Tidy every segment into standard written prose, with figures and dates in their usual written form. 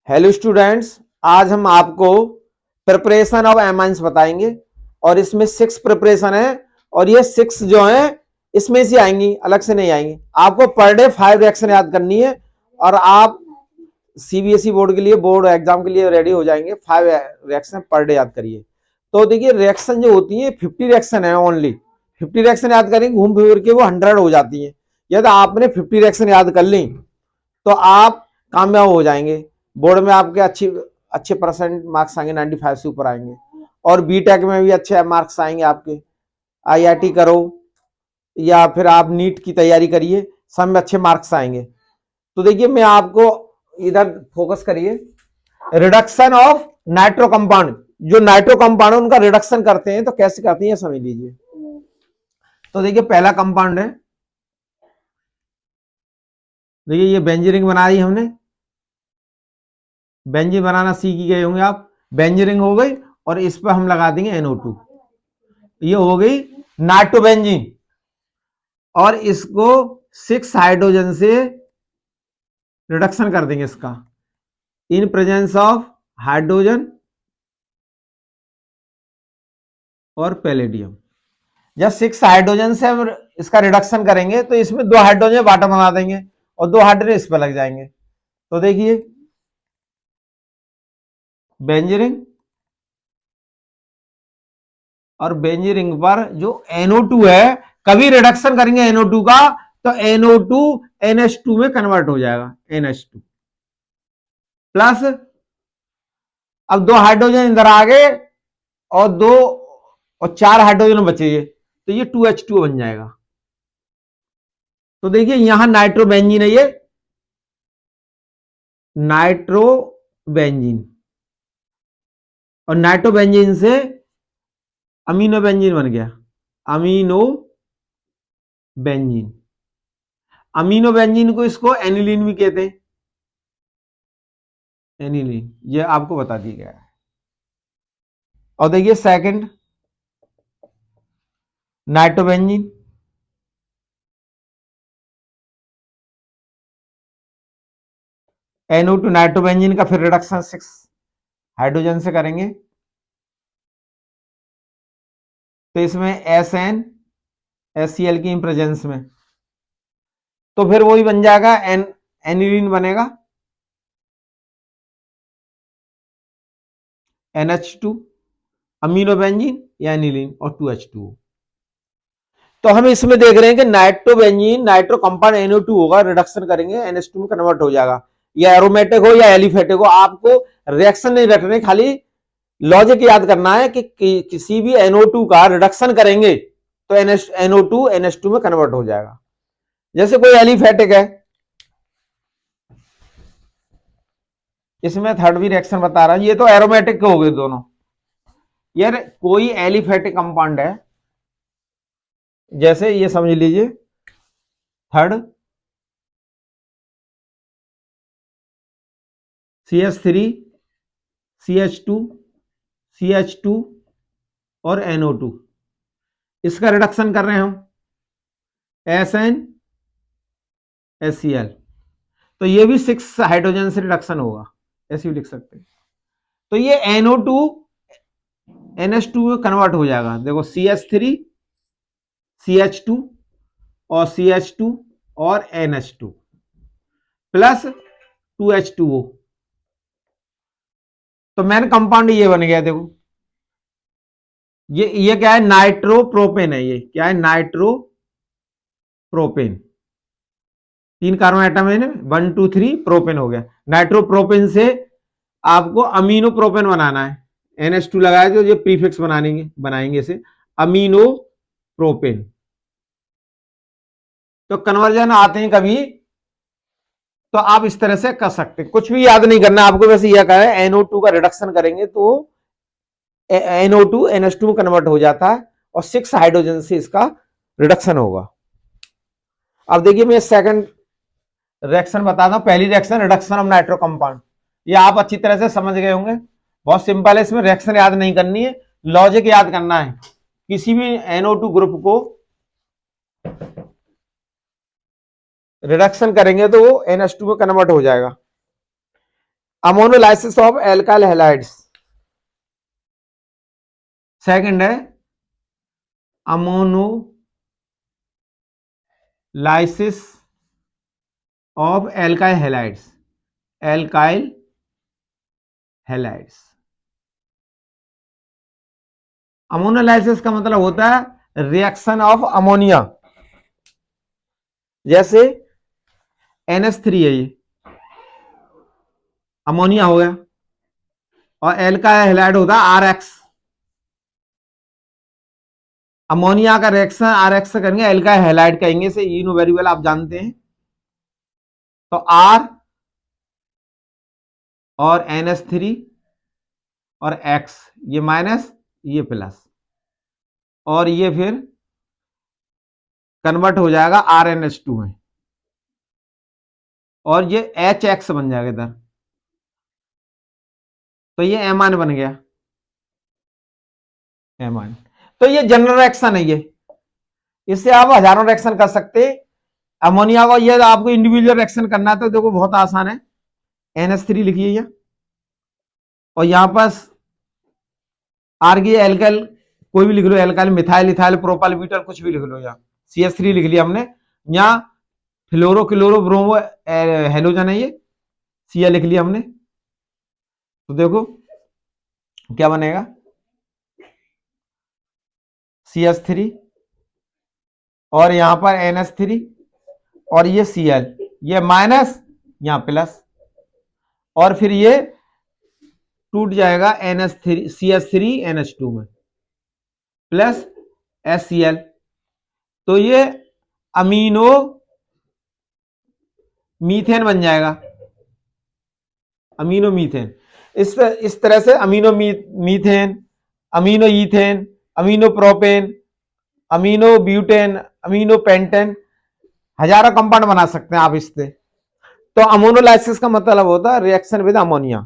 Hello students, आज हम आपको प्रिपरेशन ऑफ एमाइंस बताएंगे और इसमें 6 प्रिपरेशन है और ये 6 जो है इसमें से आएंगी, अलग से नहीं आएंगी। आपको पर डे 5 रिएक्शन याद करनी है और आप सीबीएसई बोर्ड के लिए, बोर्ड एग्जाम के लिए रेडी हो जाएंगे। 5 रिएक्शन पर डे याद करिए। तो देखिए रिएक्शन जो होती है 50 रिएक्शन है, ओनली 50 रिएक्शन याद करेंगे, घूम फिर के वो 100 हो जाती है। यदि आपने 50 रिएक्शन याद कर ली तो आप कामयाब हो जाएंगे। बोर्ड में आपके अच्छे परसेंट मार्क्स आएंगे, 95 से ऊपर आएंगे और बीटेक में भी अच्छे मार्क्स आएंगे आपके। आईआईटी करो या फिर आप नीट की तैयारी करिए, सब में अच्छे मार्क्स आएंगे। तो देखिए मैं आपको इधर फोकस करिए, रिडक्शन ऑफ नाइट्रो कंपाउंड। जो नाइट्रो कंपाउंड उनका रिडक्शन करते हैं तो कैसे करते हैं समझ लीजिए। तो देखिए पहला कंपाउंड है, देखिए ये बेंजीन बना दी हमने, बेंजीन बनाना सीख गए होंगे आप। बेंजीन हो गई और इस पर हम लगा देंगे NO2, ये हो गई नाइट्रोबेंजीन और इसको 6 हाइड्रोजन से रिडक्शन कर देंगे इसका, इन प्रेजेंस ऑफ हाइड्रोजन और पैलेडियम। जब 6 हाइड्रोजन से हम इसका रिडक्शन करेंगे तो इसमें 2 हाइड्रोजन वाटर बना देंगे और 2 हाइड्रोजन इस पर लग जाएंगे। तो देखिए बेंजीन और बेंजीन पर जो NO2 है, कभी रिडक्शन करेंगे NO2 का तो NO2 NH2 में कन्वर्ट हो जाएगा, NH2 प्लस। अब 2 हाइड्रोजन इधर आ गए और 2 और 4 हाइड्रोजन बचे, तो ये 2H2 बन जाएगा। तो देखिए यहां नाइट्रोबेंजीन है, ये नाइट्रोबेंजीन और नाइट्रोबेंजीन से अमीनो बेंजीन बन गया, अमीनो बेंजीन। अमीनो बेंजीन को इसको एनिलीन भी कहते हैं, एनिलीन, ये आपको बता दिया गया है। और देखिए सेकंड नाइट्रोबेंजीन, NO2 नाइट्रोबेंजीन का फिर रिडक्शन 6 हाइड्रोजन से करेंगे तो इसमें SN HCl की प्रेजेंस में, तो फिर वही बन जाएगा एनिलीन बनेगा, NH2 अमीनो बेंजीन या एनिलीन और 2H2। तो हम इसमें देख रहे हैं कि नाइट्रोबेंजीन नाइट्रो कंपाउंड NO2 होगा, रिडक्शन करेंगे NH2 में कन्वर्ट हो जाएगा। या एरोमेटिक हो या एलिफेटिक हो, आपको रिएक्शन नहीं रखने, खाली लॉजिक याद करना है कि किसी भी NO2 का रिडक्शन करेंगे तो NO2 NH2 में कन्वर्ट हो जाएगा। जैसे कोई एलिफेटिक है, इसमें थर्ड भी रिएक्शन बता रहा है, ये तो एरोमेटिक हो गए दोनों। यार कोई एलिफेटिक कंपाउंड है, जैसे ये समझ लीजिए थर्ड CH3 CH2 CH2 और NO2, इसका रिडक्शन कर रहे हैं हम SN HCl, तो ये भी 6 हाइड्रोजन से रिडक्शन होगा, ऐसे भी लिख सकते हैं। तो ये NO2 NH2 में कन्वर्ट हो जाएगा। देखो CH3 CH2 और CH2 और NH2 प्लस 2H2O, तो मेन कंपाउंड ये बन गया। देखो ये क्या है, नाइट्रोप्रोपेन है। ये क्या है, नाइट्रोप्रोपेन। 3 कार्बन एटम है, 1 2 3 प्रोपेन हो गया। नाइट्रोप्रोपेन से आपको अमीनो प्रोपेन बनाना है, NH2 लगाया तो ये प्रीफिक्स बनाएंगे इसे अमीनो प्रोपेन। तो कन्वर्जन आते हैं कभी तो आप इस तरह से कर सकते हैं, कुछ भी याद नहीं करना आपको। वैसे यह कहा है NO2 का रिडक्शन करेंगे तो NO2 NH2 में कन्वर्ट हो जाता है और 6 हाइड्रोजन से इसका रिडक्शन होगा। अब देखिए मैं सेकंड रिएक्शन बताता हूं। पहली reaction reduction of nitro compound, ये आप अच्छी तरह से समझ गए होंगे, बहुत सिंपल है। इसमें रिएक्शन याद नहीं करनी है, लॉजिक याद करना है। किसी भी NO2 ग्रुप को रिडक्शन करेंगे तो वो NH2 में कन्वर्ट हो जाएगा। Ammonolysis of alkyl halides. Second है ammonolysis of alkyl halides. Alkyl halides, ammonolysis का मतलब होता है रिएक्शन ऑफ अमोनिया। जैसे NH3 है, ये अमोनिया हो गया, और एल्काइल हैलाइड होता है RX। अमोनिया का रिएक्शन RX से करेंगे, एल्काइल हैलाइड कहेंगे, से यू नो वेरी वेल, आप जानते हैं। तो R और NH3 और X, ये माइनस ये प्लस, और ये फिर कन्वर्ट हो जाएगा RNH2 में, और ये HX बन जाएगा इधर, तो ये एमाइन बन गया, एमाइन। तो ये जनरल रिएक्शन है, ये इससे आप हजारों रिएक्शन कर सकते हैं अमोनिया को। ये आपको इंडिविजुअल रिएक्शन करना है तो देखो बहुत आसान है, NH3 लिखिए ये, और यहां पर आर की एल्काइल कोई भी लिख लो, alkyl methyl ethyl propyl butyl कुछ भी लिख लो, यहाँ CH3 लिख लिया हमने, यहाँ फ्लोरो क्लोरो ब्रोमो हेलोजन है, ये Cl लिख लिया हमने। तो देखो क्या बनेगा, CH3 और यहां पर NH3 और ये Cl, ये माइनस यहां प्लस, और फिर ये टूट जाएगा NH3 CH3 NH2 में प्लस HCl। तो ये अमीनो मीथेन बन जाएगा, अमीनो मीथेन। इस तरह से amino methane, amino ethane, amino propane, amino butane, amino pentane, हजारों कंपाउंड बना सकते हैं आप इससे। तो अमोनोलाइसिस का मतलब होता है रिएक्शन विद अमोनिया।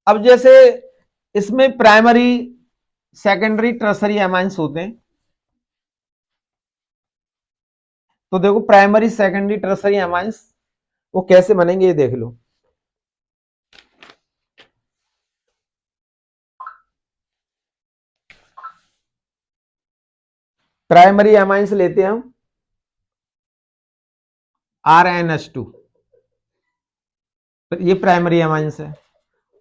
अब जैसे इसमें प्राइमरी सेकेंडरी टर्सरी एमाइंस होते हैं, तो देखो प्राइमरी सेकेंडरी टर्सरी एमाइंस वो कैसे बनेंगे ये देख लो। प्राइमरी एमाइंस लेते हैं हम RNH2, ये प्राइमरी एमाइंस है,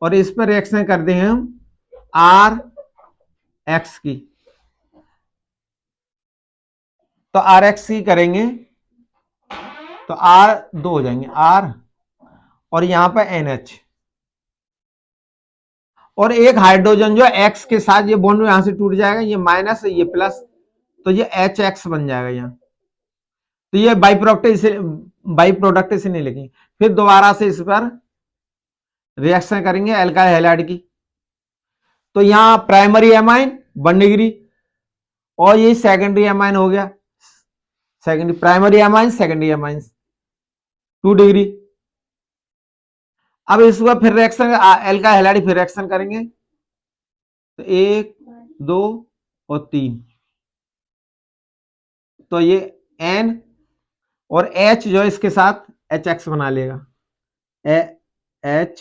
और इस पर रिएक्शन करते हैं हम RX की। तो RX की करेंगे तो R 2 हो जाएंगे, R और यहां पर NH, और एक हाइड्रोजन जो X के साथ ये बॉन्ड यहां से टूट जाएगा, ये माइनस ये प्लस, तो ये HX बन जाएगा यहां। तो ये बाई प्रोडक्ट इसे नहीं लिखेंगे। फिर दोबारा से इस पर रिएक्शन करेंगे एल्काइल हैलाइड की, तो यहां प्राइमरी एमाइन 1 डिग्री, और ये सेकेंडरी एमाइन हो गया, secondary primary amine secondary amine 2 degree. अब इसका फिर रिएक्शन एल्काइल हैलाइड फिर रिएक्शन करेंगे, तो 1 2 और 3, तो ये N और H जो इसके साथ HX बना लेगा, H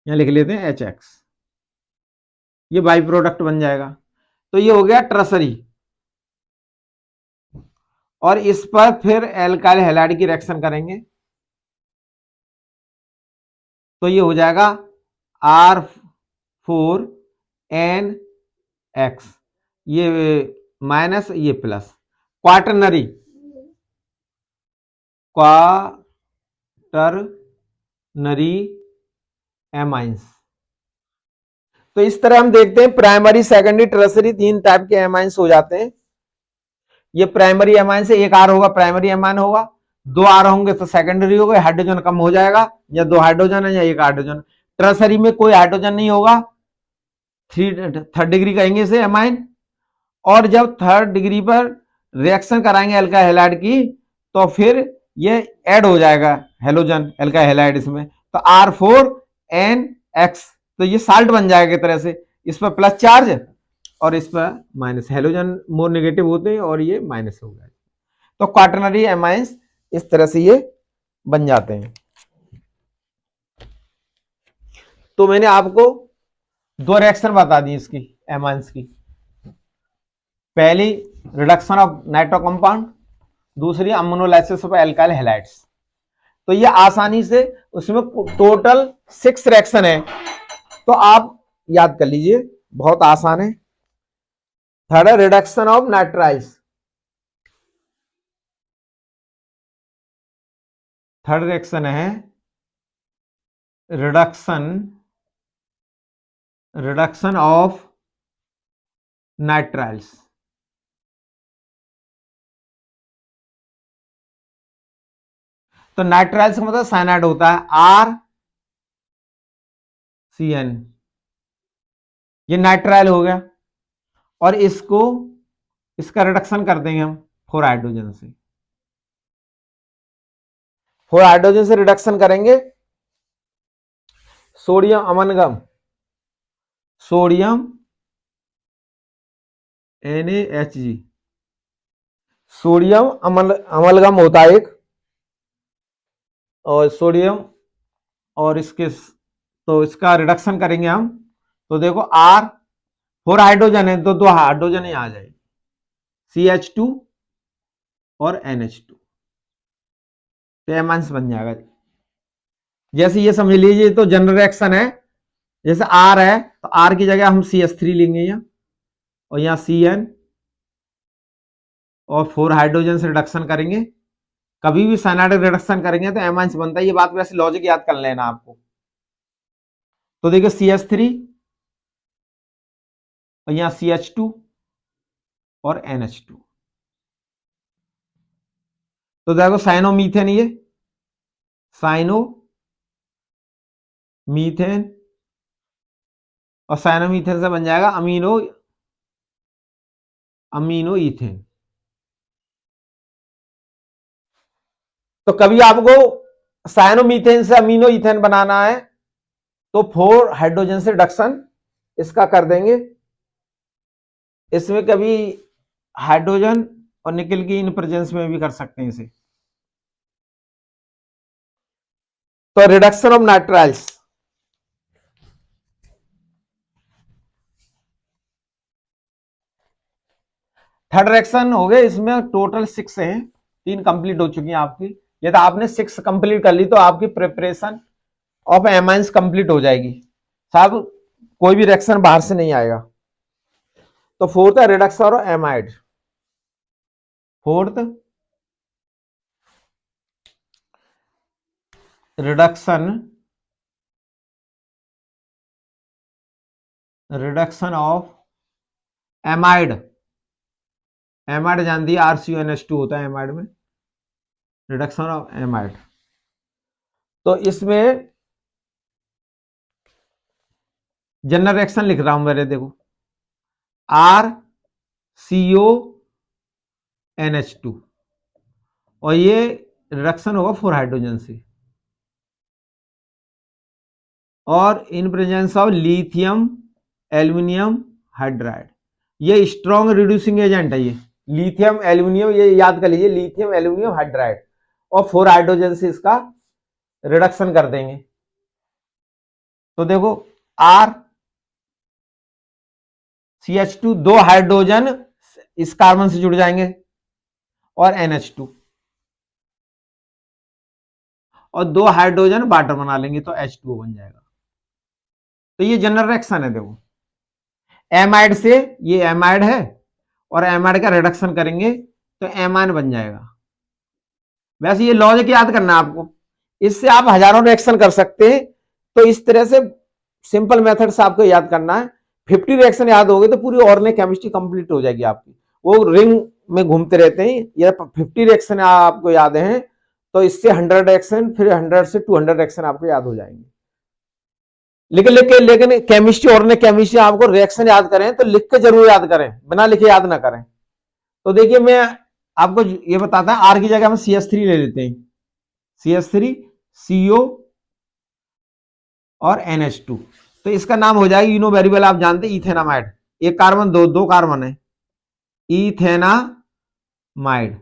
यहां लिख लेते हैं HX, ये बाई प्रोडक्ट बन जाएगा। तो ये हो गया ट्रसरी, और इस पर फिर एल्काइल हैलाइड की रिएक्शन करेंगे, तो ये हो जाएगा R4NX, ये माइनस ये प्लस, क्वाटरनरी एमाइंस। तो इस तरह हम देखते हैं प्राइमरी सेकेंडरी टर्सरी 3 टाइप के एमाइंस हो जाते हैं। ये प्राइमरी एमाइन से एक R होगा प्राइमरी एमाइन होगा, 2 R होंगे तो सेकेंडरी होगा, हाइड्रोजन कम हो जाएगा, या 2 हाइड्रोजन है या 1 हाइड्रोजन। टर्सरी में कोई हाइड्रोजन नहीं होगा, थर्ड डिग्री कहेंगे इसे एमाइन, और जब थर्ड डिग्री पर रिएक्शन कराएंगे एल्काइल हैलाइड की, तो फिर ये ऐड हो जाएगा हेलोजन एल्काइल हैलाइड इसमें, तो R4NX, तो ये साल्ट बन जाएगा एक तरह से, इस पर प्लस चार्ज और इस पर माइनस, हेलोजन मोर नेगेटिव होते हैं और ये माइनस हो गया। तो क्वाटरनरी एमाइंस इस तरह से ये बन जाते हैं। तो मैंने आपको दो रिएक्शन बता दी इसकी एमाइंस की, पहली रिडक्शन ऑफ नाइट्रो कंपाउंड, दूसरी अमोनोलाइसिस ऑफ एल्काइल हैलाइड्स। तो ये आसानी से उसमें टोटल 6 रिएक्शन है, तो आप याद कर लीजिए, बहुत आसान है। थर्ड है reduction of nitriles, third reaction है रिडक्शन ऑफ नाइट्राइल्स। तो नाइट्राइल्स का मतलब साइनाइड होता है, RCN, ये नाइट्राइल हो गया, और इसका रिडक्शन कर देंगे हम 4 हाइड्रोजन से, 4 हाइड्रोजन से रिडक्शन करेंगे sodium amalgam, sodium NaHg, sodium amalgam होता है एक, और सोडियम और तो इसका रिडक्शन करेंगे हम। तो देखो R 4 हाइड्रोजन है, तो 2 हाइड्रोजन ही आ जाएगी, CH2 और NH2, तो एमाइंस बन जाएगा। जैसे ये समझ लीजिए, तो जनरल रिएक्शन है, जैसे R है तो R की जगह हम CH3 लेंगे यहाँ, और यहाँ CN, और 4 हाइड्रोजन से रिडक्शन करेंगे। कभी भी साइनाइड रिडक्शन करेंगे तो एमाइंस बनता है, ये बात वैसे लॉजिक याद कर लेना आपको। तो देखिए CH3 और यहाँ CH2 और NH2, तो देखो साइनोमीथेन, ये साइनोमीथेन, और साइनोमीथेन से बन जाएगा अमीनो ईथेन। तो कभी आपको साइनोमीथेन से अमीनो ईथेन बनाना है तो 4 हाइड्रोजन से रिडक्शन इसका कर देंगे। इसमें कभी हाइड्रोजन और निकल की इन प्रेजेंस में भी कर सकते हैं इसे। तो reduction of nitriles, third reaction हो गए, इसमें टोटल 6 हैं, 3 कंप्लीट हो चुकी हैं आपकी। यदि आपने 6 कंप्लीट कर ली तो आपकी प्रिपरेशन ऑफ एमाइंस कंप्लीट हो जाएगी साहब, कोई भी रिएक्शन बाहर से नहीं आएगा। तो फोर्थ है reduction of amide, fourth reduction of amide, amide जान दिया RCONH2 होता है एमाइड में, रिडक्शन ऑफ एमाइड। तो इसमें जनरल रिएक्शन लिख रहा हूं मेरे, देखो RCONH2, और ये रिडक्शन होगा 4 हाइड्रोजन से, और in presence of lithium aluminium hydride, ये स्ट्रॉन्ग रिड्यूसिंग एजेंट है, ये लिथियम एल्यूमिनियम, ये याद कर लीजिए, लिथियम एल्यूमिनियम हाइड्राइड, और 4 हाइड्रोजन से इसका रिडक्शन कर देंगे। तो देखो RCH2, 2 हाइड्रोजन इस कार्बन से जुड़ जाएंगे, और NH2, और 2 हाइड्रोजन वाटर बना लेंगे तो H2O बन जाएगा। तो ये जनरल रिएक्शन है, देखो एमाइड से, ये एमाइड है, और एमाइड का रिडक्शन करेंगे तो एमाइन बन जाएगा। वैसे ये लॉजिक याद करना है आपको, इससे आप हजारों रिएक्शन कर सकते हैं। तो इस तरह से सिंपल मेथड से आपको याद करना है। 50 रिएक्शन याद हो गए तो पूरी ऑर्गेनिक केमिस्ट्री कंप्लीट हो जाएगी आपकी। वो रिंग में घूमते रहते हैं, या 50 रिएक्शन आपको याद है तो इससे 100 रिएक्शन, फिर 100 से 200 रिएक्शन आपको याद हो जाएंगे। लेकिन केमिस्ट्री, ऑर्गेनिक केमिस्ट्री आपको रिएक्शन याद करें तो लिख के जरूर याद करें, बिना लिखे याद ना करें। तो देखिए मैं आपको ये बताता है, आर की जगह हम CH3 ले लेते हैं, CH3 CO और NH2, तो इसका नाम हो जाएगा, यूनो वेरिएबल आप जानते हैं, इथेनामाइड। एक कार्बन, दो कार्बन है, इथेनामाइड।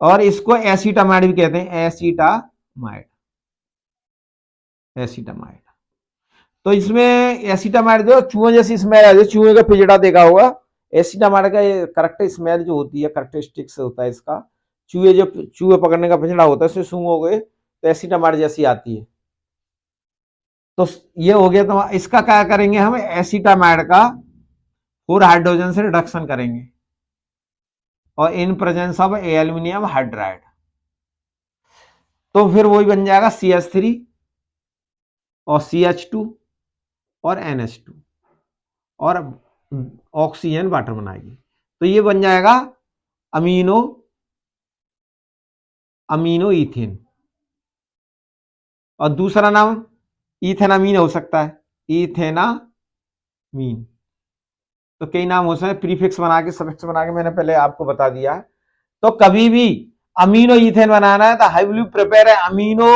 और इसको एसीटामाइड भी कहते हैं, एसीटामाइड, एसीटामाइड। तो इसमें एसीटामाइड जो चूहे जैसी स्मेल है, चूहे का पिजड़ा देखा होगा, एसीटामाइड का ये करेक्ट स्मेल जो होती है, करेक्टरिस्टिक्स होता है इसका, चूहे जो चूहे पकड़ने का पिजड़ा होता है उससे सूंघोगे तो एसीटामाइड जैसी आती है। तो ये हो गया। तो इसका क्या करेंगे हम, एसीटामाइड का 4 हाइड्रोजन से रिडक्शन करेंगे और in presence of aluminium hydride, तो फिर वही बन जाएगा CH3 और CH2 और NH2 और ऑक्सीजन वाटर बनाएगी। तो ये बन जाएगा अमीनो अमीनो ईथेन। और दूसरा नाम इथेनामीन हो सकता है, इथेनामीन। तो कई नाम हो सकते हैं, प्रीफिक्स बना के सफिक्स बना के मैंने पहले आपको बता दिया। तो कभी भी अमीनो ईथेन बनाना है तो how will you prepare amino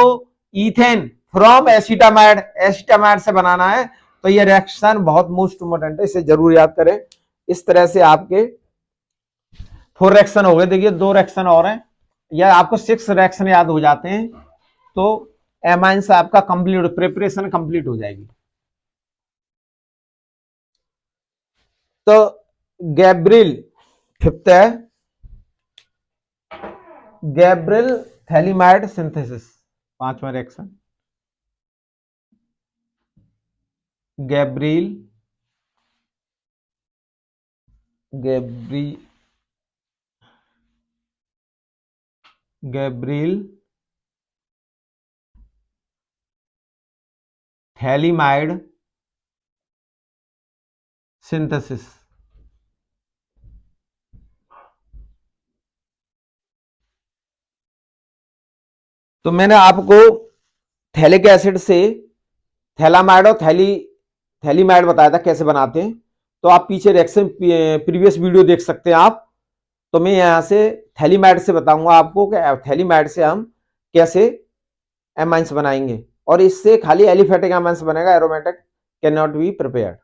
ethane from acetamide, acetamide से बनाना है। तो ये रिएक्शन बहुत मोस्ट इंपोर्टेंट है, इसे जरूर याद करें। इस तरह से आपके 4 रिएक्शन हो गए। देखिए 2 रिएक्शन और हैं, या आपको 6 रिएक्शन याद हो जाते हैं तो एमाइन से आपका कंप्लीट प्रिपरेशन कंप्लीट हो जाएगी। तो गैब्रिल फिफ्थ है, गैब्रिल थैलीमाइड सिंथेसिस, 5वां reaction, Gabriel Gabriel phthalimide synthesis. तो मैंने आपको थैलिक एसिड से थैलामाइड और थैलीमाइड बताया था कैसे बनाते हैं। तो आप पीछे रिएक्शन प्रीवियस वीडियो देख सकते हैं आप। तो मैं यहां से थैलीमाइड से बताऊंगा आपको कि थैलीमाइड से हम कैसे एमाइंस बनाएंगे, और इससे खाली एलिफेटिक एमाइंस बनेगा, aromatic can not be prepared.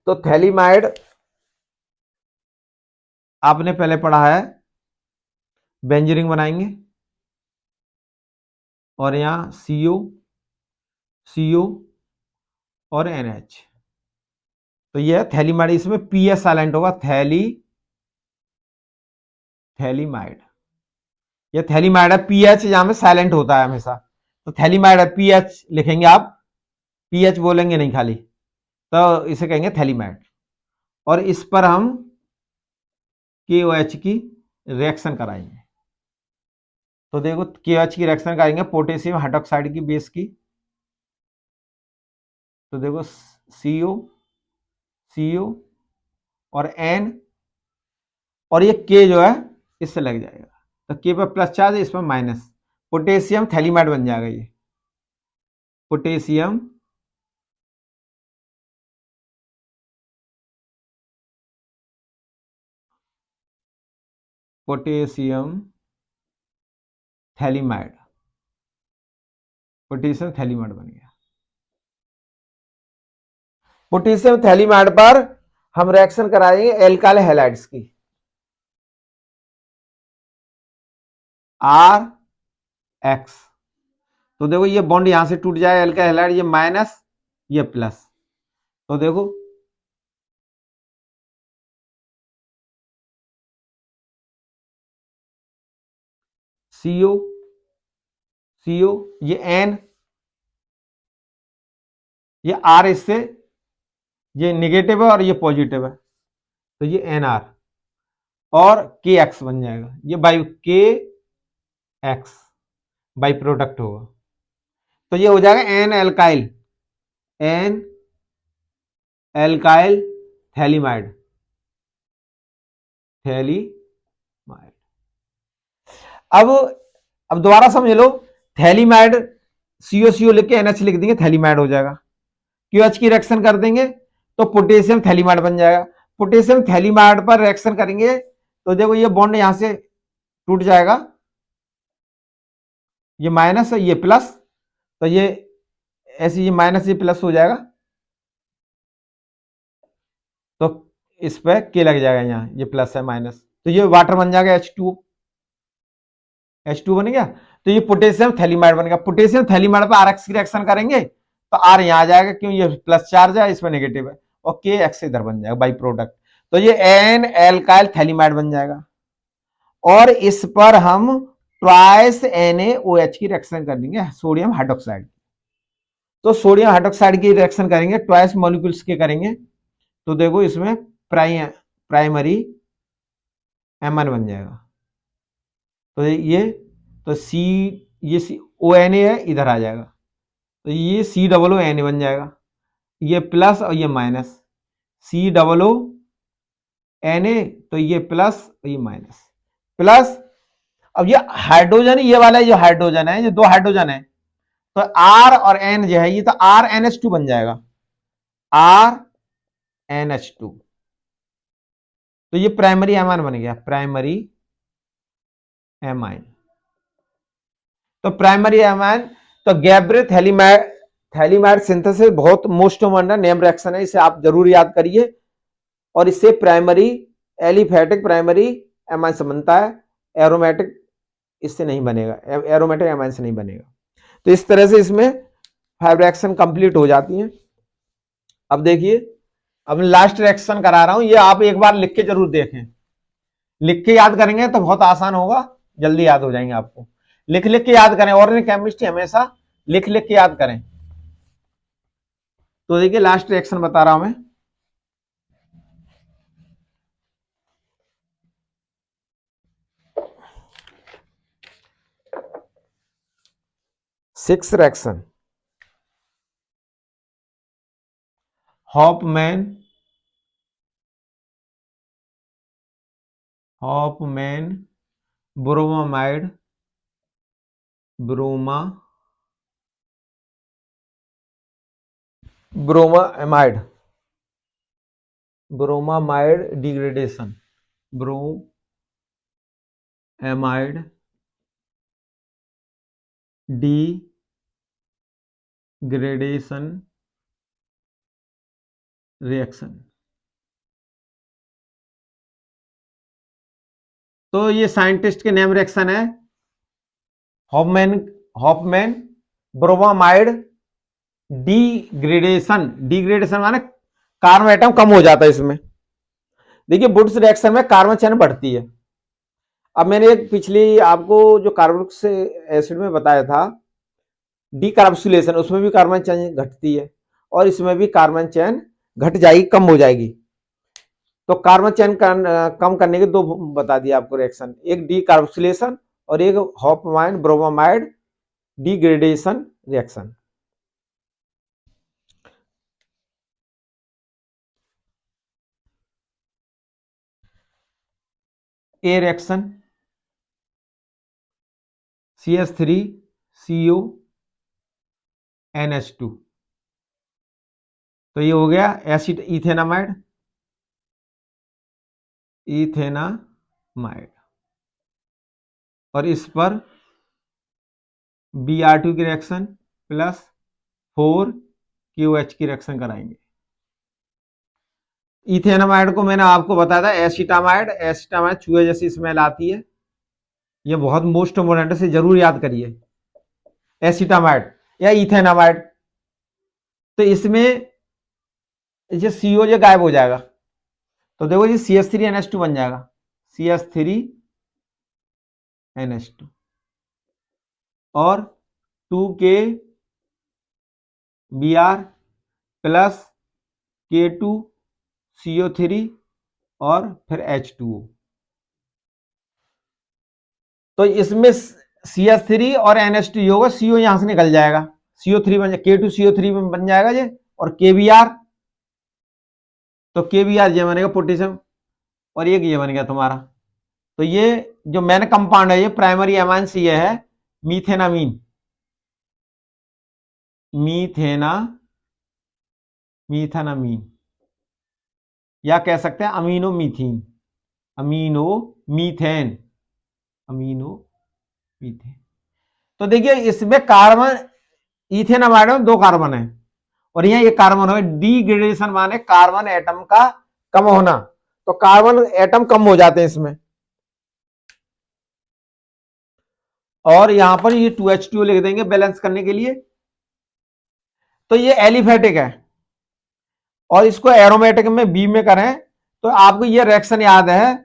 तो थैलीमाइड आपने पहले पढ़ा है, बेंजीन बनाएंगे और यहां CO और NH। तो यह थैलीमाइड, इसमें PS साइलेंट होगा, थैलीमाइड। यह थैलीमाइड है, PH यहां में साइलेंट होता है हमेशा। तो थैलीमाइड है, PH लिखेंगे आप, PH बोलेंगे नहीं खाली, तो इसे कहेंगे थैलीमाइड। और इस पर हम KOH की रिएक्शन कराएंगे। तो देखो KOH की रिएक्शन कराएंगे पोटेशियम हाइड्रोक्साइड की बेस की। तो देखो CO और N, और ये K जो है इससे लग जाएगा, तो K पर प्लस चार्ज है, इस पर माइनस, पोटेशियम थैलीमाइड बन जाएगा। ये पोटेशियम थैलीमाइड, पोटेशियम थैलीमाइड बन गया। पोटेशियम थैलीमाइड पर हम रिएक्शन कराएंगे एल्काइल हैलाइड्स की, RX। तो देखो ये बॉन्ड यहां से टूट जाए, एल्काइल हैलाइड, ये माइनस ये प्लस। तो देखो CO ये N, ये R, इससे ये निगेटिव है और ये पॉजिटिव है, तो ये NR और KX बन जाएगा। ये बाई KX बाई प्रोडक्ट होगा। तो ये हो जाएगा N एल्काइल थैलीमाइड, अब दोबारा समझ लो, थैलीमाइड CO लिख के NH लिख देंगे, थैलीमाइड हो जाएगा। QH की रिएक्शन कर देंगे तो पोटेशियम थैलीमाइड बन जाएगा। पोटेशियम थैलीमाइड पर रिएक्शन करेंगे तो देखो ये बॉन्ड यहां से टूट जाएगा, ये माइनस है ये प्लस, तो ये ऐसे ये माइनस ये प्लस हो जाएगा। तो इस पे के लग जाएगा, यहाँ ये प्लस है माइनस, तो ये वाटर बन जाएगा H2 बन गया। तो ये पोटेशियम थैलीमाइड बन गया। पोटेशियम थैलीमाइड पे RX की रिएक्शन करेंगे तो R यहाँ आ जाएगा, क्यों, ये प्लस चार्ज है, इसमें नेगेटिव है, और KX इधर बन जाएगा बाई प्रोडक्ट। तो ये एन एल्काइल थैलीमाइड बन जाएगा, और इस पर हम ट्वाइस NaOH की रिएक्शन कर देंगे सोडियम हाइड्रोक्साइड। तो सोडियम हाइड्रोक्साइड की रिएक्शन करेंगे, ट्वाइस मॉलिक्यूल्स के करेंगे, तो देखो इसमें प्राइमरी Mn बन जाएगा। तो ये तो सी, ये ONA है, इधर आ जाएगा, तो ये COONA बन जाएगा, ये प्लस और ये माइनस, COONA, तो ये प्लस और ये माइनस, प्लस। अब ये हाइड्रोजन, ये वाला जो हाइड्रोजन है, ये दो हाइड्रोजन है, तो R और N जो है, ये तो RNH2 बन जाएगा, RNH2। तो ये प्राइमरी एमाइन बन गया, प्राइमरी एमाइन। तो प्राइमरी एमाइन, तो गैब्रे थैलीमाइड सिंथेसिस बहुत मोस्ट अबंडेंट नेम रिएक्शन है, इसे आप जरूर याद करिए, और इससे प्राइमरी एलिफेटिक प्राइमरी एमाइन से बनता है, एरोमेटिक इससे नहीं बनेगा, एरोमेटिक एमाइन से नहीं बनेगा। तो इस तरह से इसमें 5 रिएक्शन कंप्लीट हो जाती हैं। अब देखिए, अब लास्ट रिएक्शन करा रहा हूं, ये आप एक बार लिख के जरूर देखें, लिख के याद करेंगे तो बहुत आसान होगा, जल्दी याद हो जाएंगे आपको। लिख लिख के याद करें, ऑर्गेनिक केमिस्ट्री हमेशा लिख लिख के याद करें। तो देखिए लास्ट रिएक्शन बता रहा हूं मैं, six reaction, Hofmann bromamide bromamide degradation, bromamide degradation reaction. तो ये साइंटिस्ट के नेम रिएक्शन है हॉफमैन ब्रोमामाइड डिग्रेडेशन माने कार्बन एटम कम हो जाता है इसमें। देखिए वुड्स रिएक्शन में कार्बन चेन बढ़ती है। अब मैंने एक पिछली आपको जो कार्बोनिक एसिड में बताया था डीकार्बोक्सिलेशन, उसमें भी कार्बन चेन घटती है, और इसमें भी कार्बन चेन घट जाएगी, कम हो जाएगी। तो कार्बन चेन कम करने के दो बता दिया आपको रिएक्शन, एक डीकार्बोक्सिलेशन और एक हॉफमैन ब्रोमामाइड डिग्रेडेशन रिएक्शन। ए रिएक्शन CH3CONH2, तो ये हो गया एसिड इथेनामाइड और इस पर Br2 की रिएक्शन प्लस 4QH की रिएक्शन कराएंगे। इथेनामाइड को मैंने आपको बताया था एसिटामाइड चूहे जैसी स्मेल आती है, ये बहुत मोस्ट इंपोर्टेंट से जरूर याद करिए, एसिटामाइड या इथेनामाइड। तो इसमें ये CO जो गायब हो जाएगा, तो देखो ये CH3NH2 बन जाएगा, CH3NH2 और 2KBr प्लस K2CO3 और फिर H2O। तो इसमें CH3 और NH2 होगा, CO यहां से निकल जाएगा, CO3 बन जाएगा, K2CO3 में बन जाएगा ये, और KBr, तो KBr ये बनेगा पोटेशियम, और एक ये बन गया तुम्हारा। तो ये जो मेन कंपाउंड है, ये प्राइमरी एमाइन से ये है मीथेनामीन, मीथेनामीन, या कह सकते हैं अमीनोमीथेन, अमीनोमीथेन। तो देखिए इसमें कार्बन, इथेनामाइड में 2 कार्बन है, और यहाँ एक कार्बन है, डिग्रेडेशन माने कार्बन एटम का कम होना, तो कार्बन एटम कम हो जाते हैं इसमें। और यहां पर ये 2H2 लिख देंगे बैलेंस करने के लिए। तो ये एलिफेटिक है, और इसको एरोमेटिक में बी में करें तो आपको ये रिएक्शन याद है,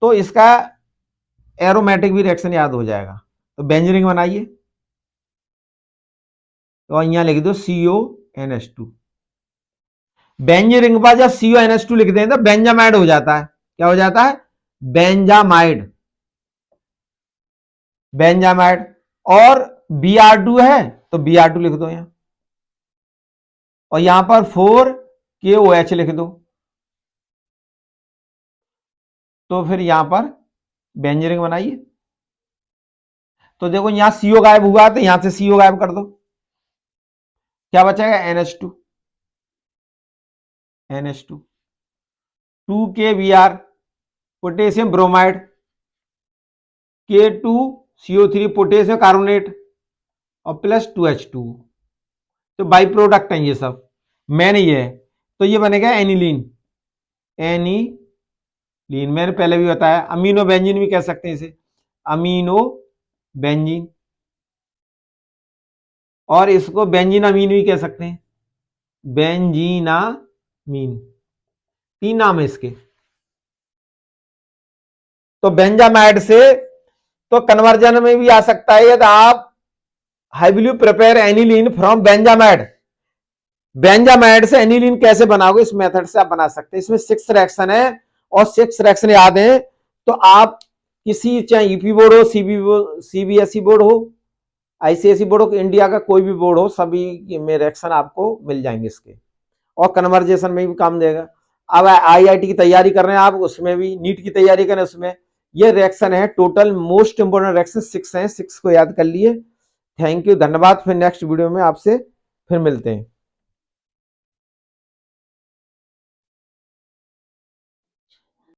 तो इसका एरोमेटिक भी रिएक्शन याद हो जाएगा। तो बेंजीन बनाइए, तो यहां लिख दो CONH2। बेंजीन के बाद जब CONH2 लिख दें तो बेंजामाइड हो जाता है। क्या हो जाता है? Benzamide, benzamide. और Br2 है तो Br2 लिख दो यहां, और यहां पर 4KOH लिख दो। तो फिर यहां पर बेंजीन बनाइए, तो देखो यहां CO गायब हुआ तो यहां से CO गायब कर दो, क्या बचेगा? NH2, NH2, 2KBr potassium bromide, K2CO3 potassium carbonate, और प्लस 2H2। तो बाई प्रोडक्ट है ये सब, मैंने ये है, तो ये बनेगा एनिलीन। एनिलीन मैंने पहले भी बताया, अमीनो बेंजीन भी कह सकते हैं इसे, अमीनो बेंजीन, और इसको बेंजीन अमीन भी कह सकते हैं, बेंजीनामीन, 3 नाम है इसके। तो बेंजामाइड से तो कन्वर्जन में भी आ सकता है, यदि आप how will you prepare aniline from benzamide, benzamide से एनिलीन कैसे बनाओगे, इस मेथड से आप बना सकते हैं। इसमें 6 रिएक्शन है, और 6 रिएक्शन याद है तो आप किसी, चाहे यूपी बोर्ड हो, सीबीएसई बोर्ड हो, आईसीएसई बोर्ड हो, इंडिया का कोई भी बोर्ड हो, सभी में रिएक्शन आपको मिल जाएंगे इसके, और कन्वर्जेशन में भी काम देगा। अब आईआईटी की तैयारी कर रहे हैं आप, उसमें भी, नीट की तैयारी करें उसमें, ये रिएक्शन है टोटल मोस्ट इंपोर्टेंट रिएक्शन 6 हैं, 6 को याद कर लिए। थैंक यू, धन्यवाद। फिर नेक्स्ट वीडियो में आपसे फिर मिलते हैं।